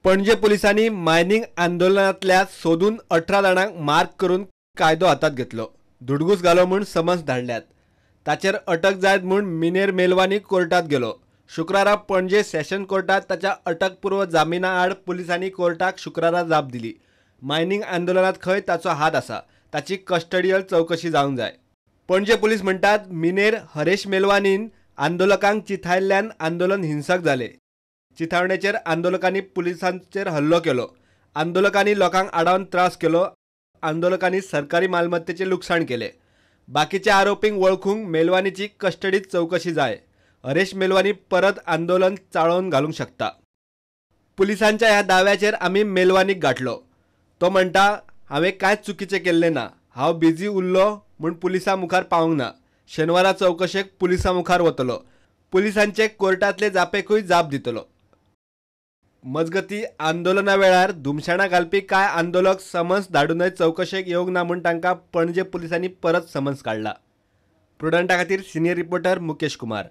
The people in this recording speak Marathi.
पणजे पोलिसांनी मायनिंग आंदोलनातल्या सोदून 18 जाणांक मार्क करून कायदो हातात घेतलो। धुडगूस घालो म्हूण समन्स धाडल्यात। ताचेर अटक जायत म्हूण मिनेर मेलवानी कोर्टात गेलो। शुक्रारा पणजे सेशन कोर्टात ताच्या अटकपूर्व जामिना आड पुलिसांनी कोर्टाक शुक्रारा जाप दिली। मायनिंग आंदोलनात खंय ताचो हात आसा ताची कस्टडियल चौकशी जावंक जाय। पणजे पुलीस म्हणटात मिनेर हरेश मेलवानीन आंदोलकांक चिथायल्ल्यान आंदोलन हिंसक जालें। चिथावणेचेर आंदोलकांनी पुलिसांचेर हल्लो केलो। आंदोलकांनी लोकांक आडावन त्रास केलो। आंदोलकांनी सरकारी मालमत्तेचें लुकसाण केलें। बाकीच्या आरोपींक वळखूंक मेलवानीची कस्टडीत चौकशी जाय। हरेश मेलवानी परत आंदोलन चाळोवन घालूंक शकता। पुलिसांच्या ह्या दाव्याचेर आमी मेलवानीक गाठलो। तो म्हणटा, हांवें कांयच चुकीचें केल्लें ना। हांव बिजी उरलो म्हूण पुलिसां मुखार पावूंक ना। शेनवारा चौकशेक पुलिसां मुखार वतलो। पुलिसांचे कोर्टांतले जापेकूय जाप दितलो। मजगतीं आंदोलना वेळार धुमशाणां घालपी कांय आंदोलक समन्स धाडूनय चौकशेक येवंक ना म्हूण तांकां पणजे पुलिसांनी परत समन्स काडला। प्रुडंटा खातीर सिनियर रिपोर्टर मुकेश कुमार।